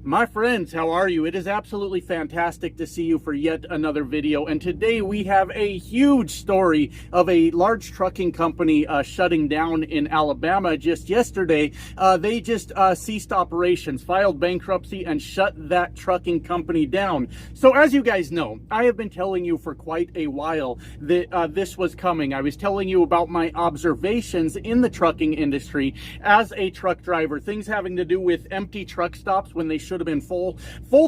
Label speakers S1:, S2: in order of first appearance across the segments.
S1: My friends, how are you? It is absolutely fantastic to see you for yet another video. And today we have a huge story of a large trucking company shutting down in Alabama. Just yesterday, they just ceased operations, filed bankruptcy, and shut that trucking company down. So as you guys know, I have been telling you for quite a while that this was coming. I was telling you about my observations in the trucking industry as a truck driver, things having to do with empty truck stops when they should have been full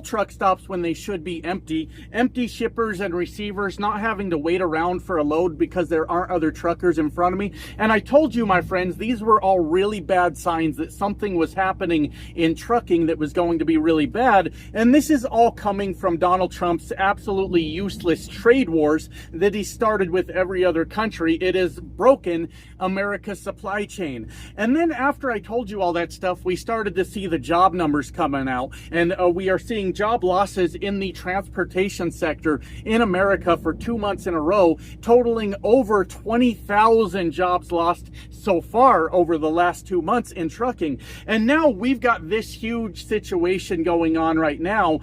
S1: truck stops when they should be empty shippers and receivers not having to wait around for a load because there aren't other truckers in front of me. And I told you, my friends, these were all really bad signs that something was happening in trucking that was going to be really bad. And this is all coming from Donald Trump's absolutely useless trade wars that he started with every other country. It has broken America's supply chain. And then after I told you all that stuff, we started to see the job numbers coming out. And we are seeing job losses in the transportation sector in America for 2 months in a row, totaling over 20,000 jobs lost so far over the last 2 months in trucking. And now we've got this huge situation going on right now.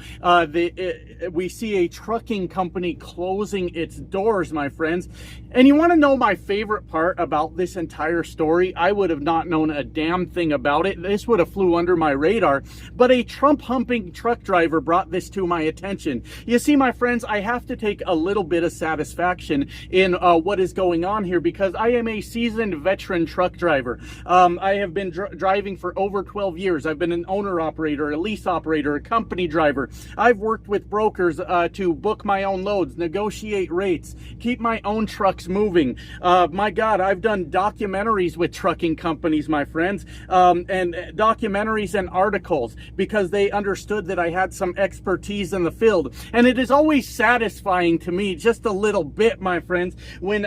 S1: We see a trucking company closing its doors, my friends. And you want to know my favorite part about this entire story? I would have not known a damn thing about it. This would have flew under my radar. But a Trump-humping truck driver brought this to my attention. You see, my friends, I have to take a little bit of satisfaction in what is going on here because I am a seasoned veteran truck driver. I have been driving for over 12 years. I've been an owner-operator, a lease operator, a company driver. I've worked with brokers to book my own loads, negotiate rates, keep my own trucks moving. My God, I've done documentaries with trucking companies, my friends, and documentaries and articles because they understood that I had some expertise in the field. And it is always satisfying to me, just a little bit, my friends, when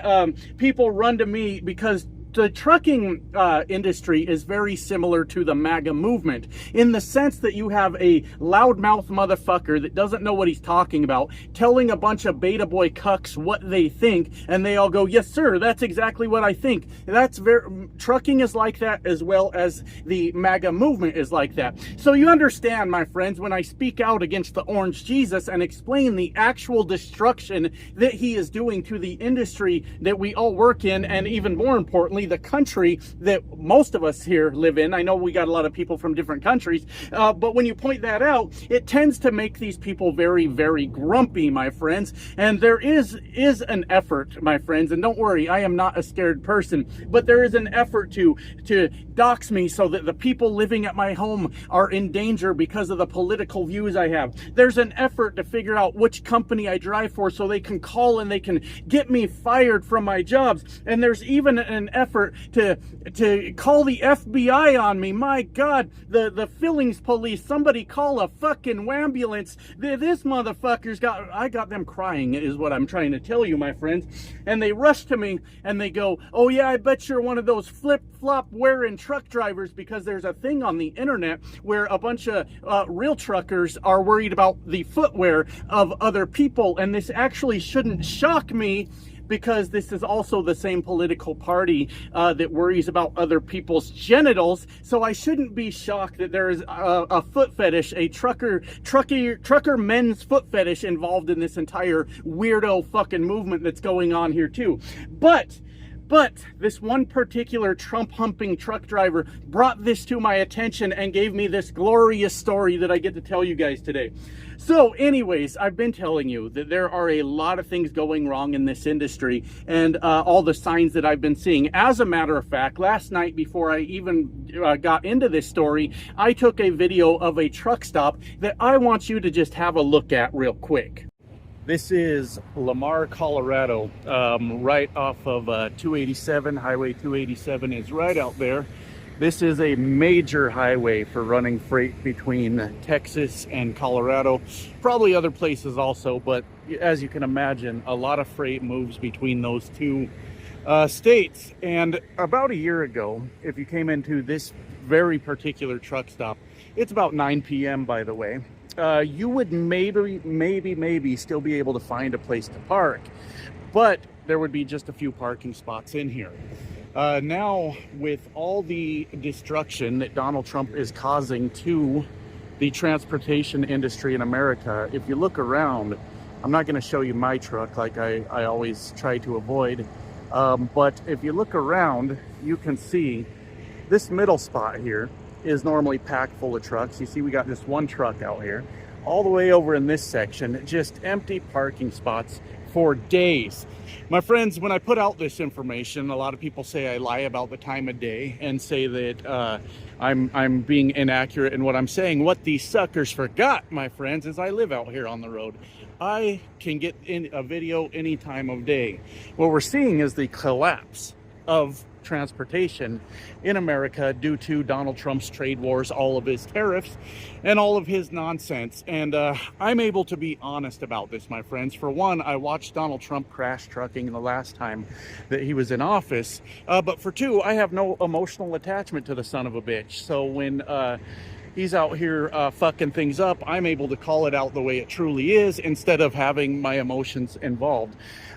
S1: people run to me because the trucking industry is very similar to the MAGA movement in the sense that you have a loudmouth motherfucker that doesn't know what he's talking about telling a bunch of beta boy cucks what they think, and they all go, yes sir, that's exactly what I think. Trucking is like that, as well as the MAGA movement is like that. So you understand, my friends, when I speak out against the Orange Jesus and explain the actual destruction that he is doing to the industry that we all work in, and even more importantly, the country that most of us here live in. I know we got a lot of people from different countries, but when you point that out, it tends to make these people very, very grumpy, my friends. And there is an effort, my friends, and don't worry, I am not a scared person, but there is an effort to dox me so that the people living at my home are in danger because of the political views I have. There's an effort to figure out which company I drive for so they can call and they can get me fired from my jobs. And there's even an effort to call the FBI on me. My God, the fillings police, somebody call a fucking ambulance. This motherfucker's I got them crying is what I'm trying to tell you, my friends. And they rush to me and they go, oh yeah, I bet you're one of those flip-flop wearing truck drivers, because there's a thing on the internet where a bunch of real truckers are worried about the footwear of other people. And this actually shouldn't shock me, because this is also the same political party that worries about other people's genitals. So I shouldn't be shocked that there is a foot fetish, a trucker men's foot fetish involved in this entire weirdo fucking movement that's going on here too. But this one particular Trump-humping truck driver brought this to my attention and gave me this glorious story that I get to tell you guys today. So anyways, I've been telling you that there are a lot of things going wrong in this industry, and all the signs that I've been seeing. As a matter of fact, last night, before I even got into this story, I took a video of a truck stop that I want you to just have a look at real quick. This is Lamar, Colorado, right off of 287. Highway 287 is right out there. This is a major highway for running freight between Texas and Colorado, probably other places also, but as you can imagine, a lot of freight moves between those two states. And about a year ago, if you came into this very particular truck stop, it's about 9 p.m. by the way, you would maybe still be able to find a place to park, but there would be just a few parking spots in here. Now, with all the destruction that Donald Trump is causing to the transportation industry in America. If you look around, I'm not going to show you my truck like I always try to avoid, but if you look around, you can see this middle spot here is normally packed full of trucks. You see we got just one truck out here. All the way over in this section, just empty parking spots for days. My friends, when I put out this information, a lot of people say I lie about the time of day and say that I'm being inaccurate in what I'm saying. What these suckers forgot, my friends, is I live out here on the road. I can get in a video any time of day. What we're seeing is the collapse of transportation in America due to Donald Trump's trade wars, all of his tariffs, and all of his nonsense. And I'm able to be honest about this, my friends. For one, I watched Donald Trump crash trucking the last time that he was in office. But for two, I have no emotional attachment to the son of a bitch. So when he's out here fucking things up, I'm able to call it out the way it truly is instead of having my emotions involved.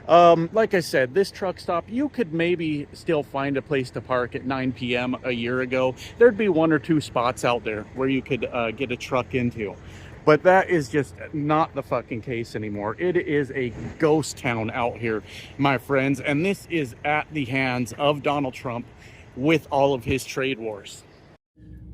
S1: Like I said, this truck stop, you could maybe still find a place to park at 9 p.m. a year ago. There'd be one or two spots out there where you could get a truck into. But that is just not the fucking case anymore. It is a ghost town out here, my friends. And this is at the hands of Donald Trump with all of his trade wars.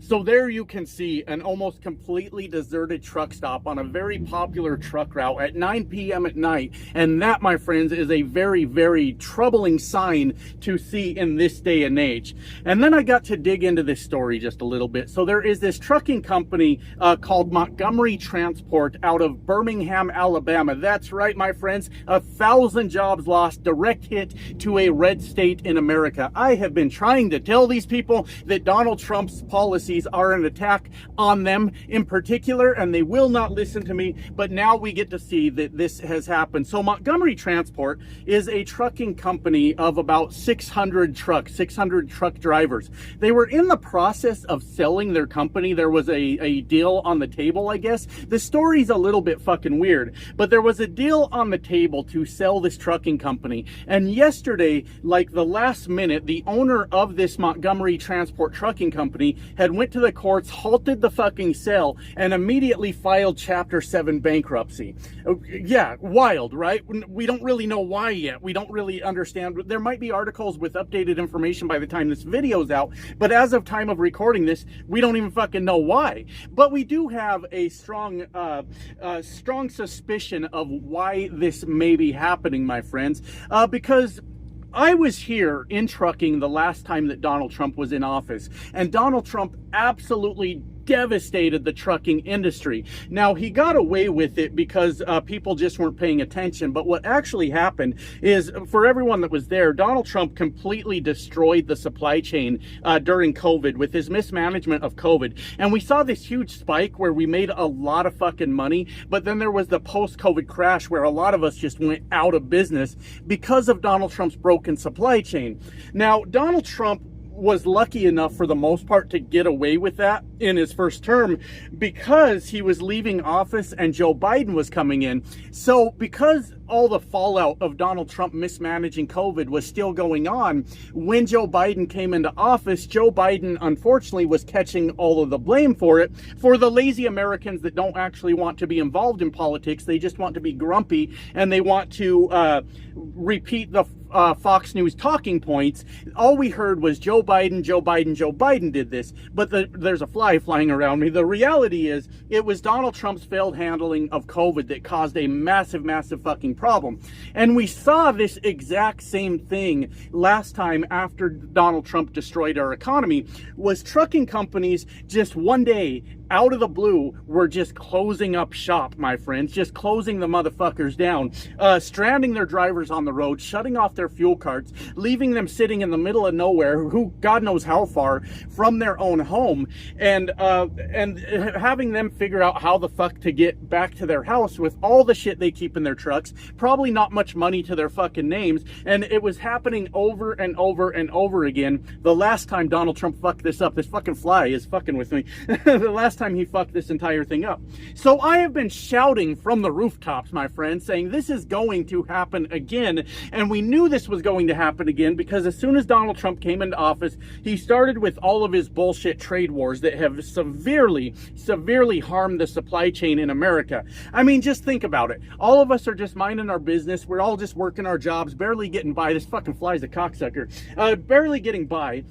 S1: So there you can see an almost completely deserted truck stop on a very popular truck route at 9 p.m. at night. And that, my friends, is a very, very troubling sign to see in this day and age. And then I got to dig into this story just a little bit. So there is this trucking company called Montgomery Transport out of Birmingham, Alabama. That's right, my friends, 1,000 jobs lost, direct hit to a red state in America. I have been trying to tell these people that Donald Trump's policies are an attack on them in particular, and they will not listen to me. But now we get to see that this has happened. So Montgomery Transport is a trucking company of about 600 trucks, 600 truck drivers. They were in the process of selling their company. There was a deal on the table, I guess. The story's a little bit fucking weird, but there was a deal on the table to sell this trucking company. And yesterday, like the last minute, the owner of this Montgomery Transport trucking company had went to the courts, halted the fucking sale, and immediately filed Chapter 7 bankruptcy. Yeah, wild, right? We don't really know why yet. We don't really understand. There might be articles with updated information by the time this video's out, but as of time of recording this, we don't even fucking know why. But we do have a strong suspicion of why this may be happening, my friends, because I was here in trucking the last time that Donald Trump was in office, and Donald Trump absolutely devastated the trucking industry. Now, he got away with it because people just weren't paying attention. But what actually happened is, for everyone that was there, Donald Trump completely destroyed the supply chain during COVID with his mismanagement of COVID. And we saw this huge spike where we made a lot of fucking money. But then there was the post-COVID crash where a lot of us just went out of business because of Donald Trump's broken supply chain. Now, Donald Trump was lucky enough for the most part to get away with that in his first term because he was leaving office and Joe Biden was coming in. So because all the fallout of Donald Trump mismanaging COVID was still going on, when Joe Biden came into office, Joe Biden unfortunately was catching all of the blame for it, for the lazy Americans that don't actually want to be involved in politics. They just want to be grumpy and they want to repeat the Fox News talking points. All we heard was Joe Biden, Joe Biden, Joe Biden did this. But there's a fly flying around me. The reality is it was Donald Trump's failed handling of COVID that caused a massive, massive fucking problem. And we saw this exact same thing last time after Donald Trump destroyed our economy, was trucking companies just one day out of the blue were just closing up shop, my friends, just closing the motherfuckers down, stranding their drivers on the road, shutting off their fuel carts, leaving them sitting in the middle of nowhere, who God knows how far from their own home, and having them figure out how the fuck to get back to their house with all the shit they keep in their trucks, probably not much money to their fucking names. And it was happening over and over and over again. The last time Donald Trump fucked this up, this fucking fly is fucking with me. The last last time he fucked this entire thing up. So I have been shouting from the rooftops, my friends, saying this is going to happen again. And we knew this was going to happen again because as soon as Donald Trump came into office, he started with all of his bullshit trade wars that have severely harmed the supply chain in America. I mean, just think about it. All of us are just minding our business. We're all just working our jobs, barely getting by. This fucking fly's a cocksucker. Barely getting by.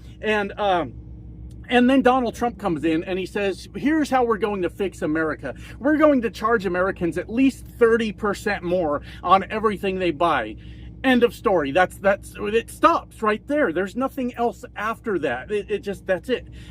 S1: And then Donald Trump comes in and he says, here's how we're going to fix America. We're going to charge Americans at least 30% more on everything they buy. End of story. It stops right there. There's nothing else after that.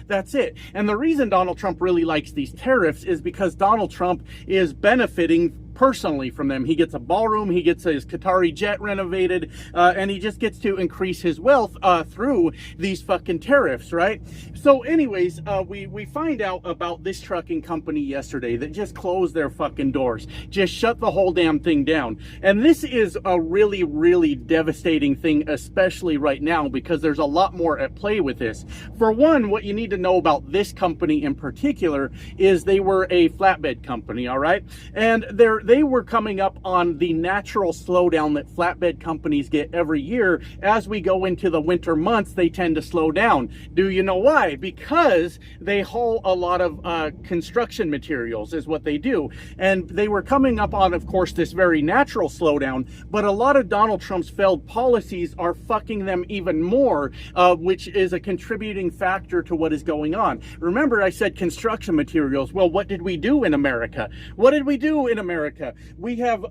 S1: That's it. And the reason Donald Trump really likes these tariffs is because Donald Trump is benefiting personally from them. He gets a ballroom, he gets his Qatari jet renovated, and he just gets to increase his wealth through these fucking tariffs, right? So anyways, we find out about this trucking company yesterday that just closed their fucking doors, just shut the whole damn thing down. And this is a really devastating thing, especially right now, because there's a lot more at play with this. For one, what you need to know about this company in particular is they were a flatbed company, all right? And they were coming up on the natural slowdown that flatbed companies get every year. As we go into the winter months, they tend to slow down. Do you know why? Because they haul a lot of construction materials is what they do. And they were coming up on, of course, this very natural slowdown, but a lot of Donald Trump's failed policies are fucking them even more, which is a contributing factor to what is going on. Remember, I said construction materials. Well, what did we do in America? What did we do in America? We have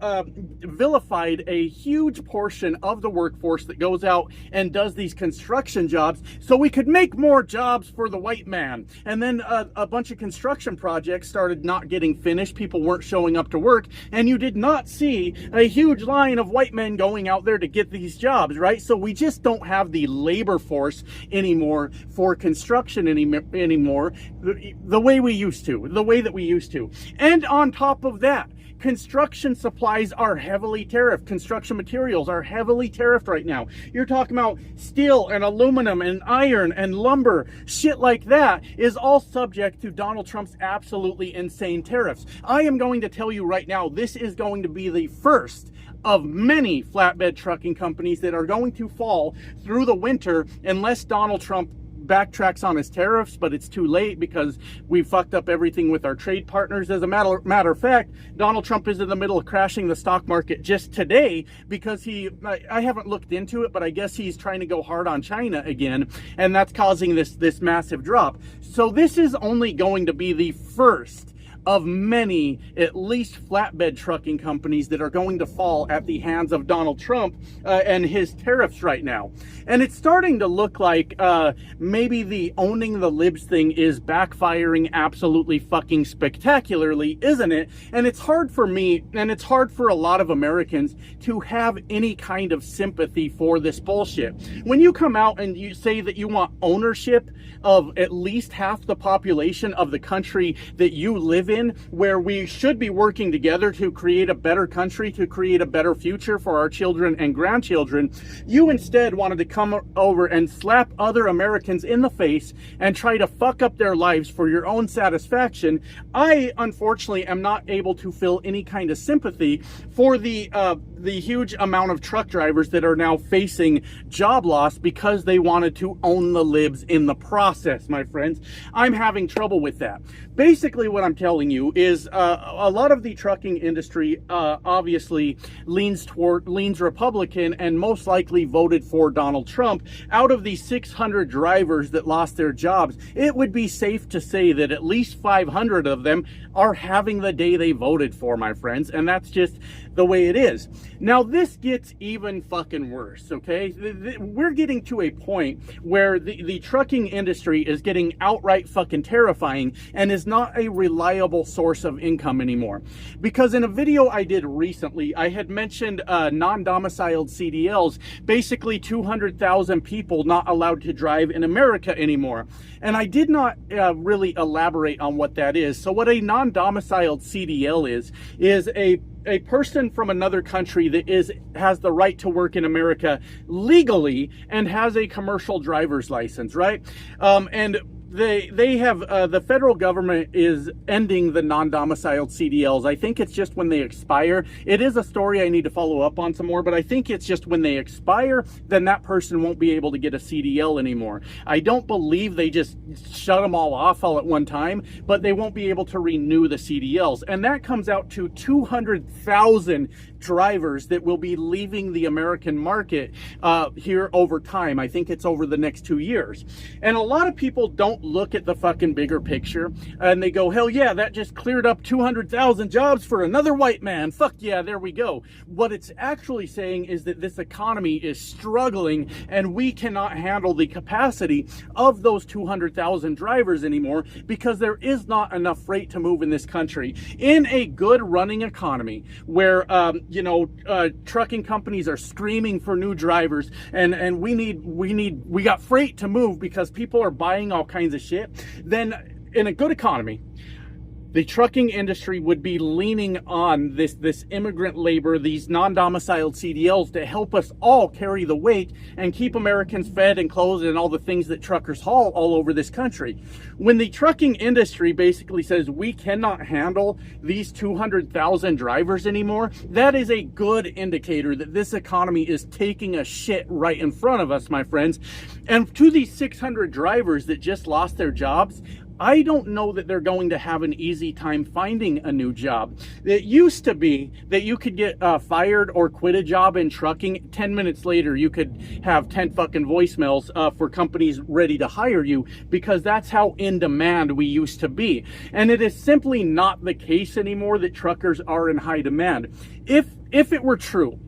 S1: vilified a huge portion of the workforce that goes out and does these construction jobs so we could make more jobs for the white man. And then a bunch of construction projects started not getting finished. People weren't showing up to work, and you did not see a huge line of white men going out there to get these jobs, right? So we just don't have the labor force anymore for construction anymore the way we used to, the way that we used to. And on top of that, construction supplies are heavily tariffed. Construction materials are heavily tariffed right now. You're talking about steel and aluminum and iron and lumber. Shit like that is all subject to Donald Trump's absolutely insane tariffs. I am going to tell you right now, this is going to be the first of many flatbed trucking companies that are going to fall through the winter unless Donald Trump backtracks on his tariffs, but it's too late because we fucked up everything with our trade partners. As a matter of fact, Donald Trump is in the middle of crashing the stock market just today because I haven't looked into it, but I guess he's trying to go hard on China again, and that's causing this massive drop. So this is only going to be the first of many, at least flatbed trucking companies that are going to fall at the hands of Donald Trump and his tariffs right now. And it's starting to look like maybe the owning the libs thing is backfiring absolutely fucking spectacularly, isn't it? And it's hard for me, and it's hard for a lot of Americans to have any kind of sympathy for this bullshit. When you come out and you say that you want ownership of at least half the population of the country that you live in, where we should be working together to create a better country, to create a better future for our children and grandchildren, you instead wanted to come over and slap other Americans in the face and try to fuck up their lives for your own satisfaction. I, unfortunately, am not able to feel any kind of sympathy for the huge amount of truck drivers that are now facing job loss because they wanted to own the libs in the process, my friends. I'm having trouble with that. Basically, what I'm telling you is a lot of the trucking industry obviously leans Republican and most likely voted for Donald Trump. Out of the 600 drivers that lost their jobs, it would be safe to say that at least 500 of them are having the day they voted for, my friends, and that's just the way it is. Now, this gets even fucking worse, okay? We're getting to a point where the trucking industry is getting outright fucking terrifying and is not a reliable source of income anymore. Because in a video I did recently, I had mentioned non-domiciled CDLs, basically 200,000 people not allowed to drive in America anymore. And I did not really elaborate on what that is. So what a non-domiciled CDL is a person from another country that has the right to work in America legally and has a commercial driver's license, right? And they have the federal government is ending the non-domiciled CDLs. I think it's just when they expire. It is a story I need to follow up on some more, but I think it's just when they expire, then that person won't be able to get a CDL anymore. I don't believe they just shut them all off all at one time, but they won't be able to renew the CDLs. And that comes out to 200,000 drivers that will be leaving the American market here over time. I think it's over the next 2 years. And a lot of people don't look at the fucking bigger picture and they go, hell yeah, that just cleared up 200,000 jobs for another white man. Fuck yeah, there we go. What it's actually saying is that this economy is struggling and we cannot handle the capacity of those 200,000 drivers anymore because there is not enough freight to move in this country. In a good running economy where trucking companies are screaming for new drivers and we got freight to move because people are buying all kinds of shit, then in a good economy, the trucking industry would be leaning on this immigrant labor, these non-domiciled CDLs to help us all carry the weight and keep Americans fed and clothed and all the things that truckers haul all over this country. When the trucking industry basically says we cannot handle these 200,000 drivers anymore, that is a good indicator that this economy is taking a shit right in front of us, my friends. And to these 600 drivers that just lost their jobs, I don't know that they're going to have an easy time finding a new job. It used to be that you could get fired or quit a job in trucking. 10 minutes later, you could have 10 fucking voicemails for companies ready to hire you because that's how in demand we used to be. And it is simply not the case anymore that truckers are in high demand. If it were true,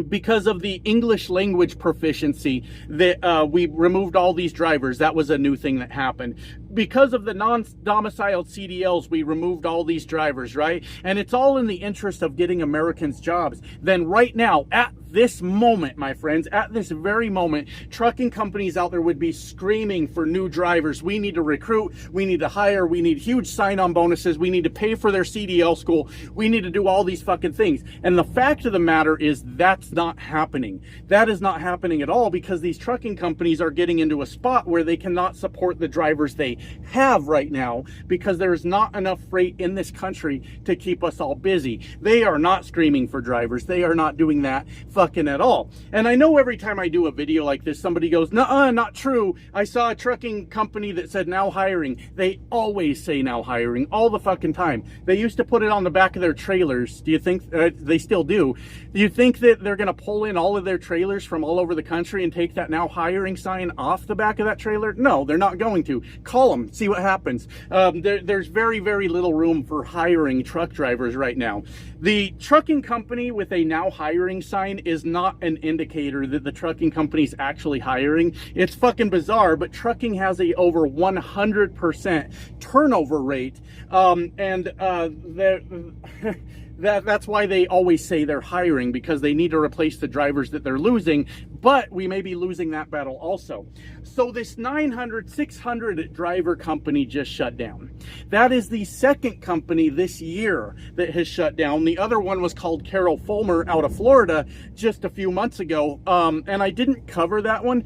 S1: because of the English language proficiency that we removed all these drivers, that was a new thing that happened. Because of the non-domiciled CDLs, we removed all these drivers, right? And it's all in the interest of getting Americans jobs. Then right now, at this moment, my friends, at this very moment, trucking companies out there would be screaming for new drivers. We need to recruit, we need to hire, we need huge sign-on bonuses, we need to pay for their CDL school, we need to do all these fucking things. And the fact of the matter is that's not happening. That is not happening at all because these trucking companies are getting into a spot where they cannot support the drivers they have right now because there's not enough freight in this country to keep us all busy. They are not screaming for drivers. They are not doing that fucking at all. And I know every time I do a video like this, somebody goes, nuh-uh, not true. I saw a trucking company that said now hiring. They always say now hiring all the fucking time. They used to put it on the back of their trailers. Do you think they still do? Do you think that they're going to pull in all of their trailers from all over the country and take that now hiring sign off the back of that trailer? No, they're not going to. Call them, see what happens. There's very, very little room for hiring truck drivers right now. The trucking company with a now hiring sign is not an indicator that the trucking company's actually hiring. It's fucking bizarre, but trucking has a over 100% turnover rate. That's why they always say they're hiring, because they need to replace the drivers that they're losing, but we may be losing that battle also. So this 600 driver company just shut down. That is the second company this year that has shut down. The other one was called Carol Fulmer out of Florida just a few months ago, and I didn't cover that one.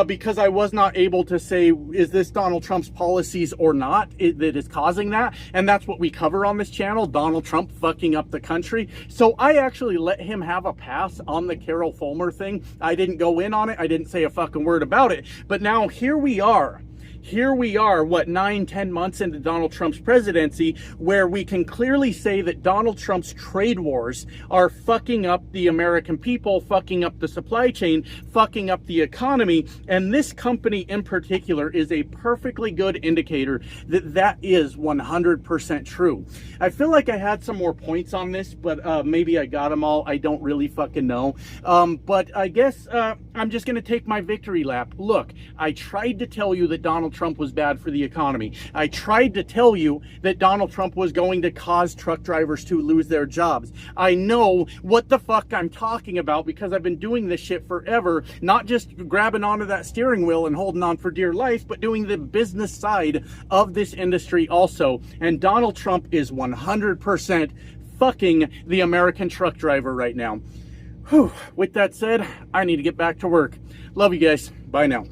S1: Because I was not able to say, is this Donald Trump's policies or not that is causing that? And that's what we cover on this channel, Donald Trump fucking up the country. So I actually let him have a pass on the Carol Fulmer thing. I didn't go in on it. I didn't say a fucking word about it. But now here we are. Here we are, what, 9-10 months into Donald Trump's presidency, where we can clearly say that Donald Trump's trade wars are fucking up the American people, fucking up the supply chain, fucking up the economy. And this company in particular is a perfectly good indicator that that is 100% true. I feel like I had some more points on this, but maybe I got them all. I don't really fucking know. But I guess I'm just going to take my victory lap. Look, I tried to tell you that Donald Trump was bad for the economy. I tried to tell you that Donald Trump was going to cause truck drivers to lose their jobs. I know what the fuck I'm talking about because I've been doing this shit forever, not just grabbing onto that steering wheel and holding on for dear life, but doing the business side of this industry also. And Donald Trump is 100% fucking the American truck driver right now. Whew. With that said, I need to get back to work. Love you guys. Bye now.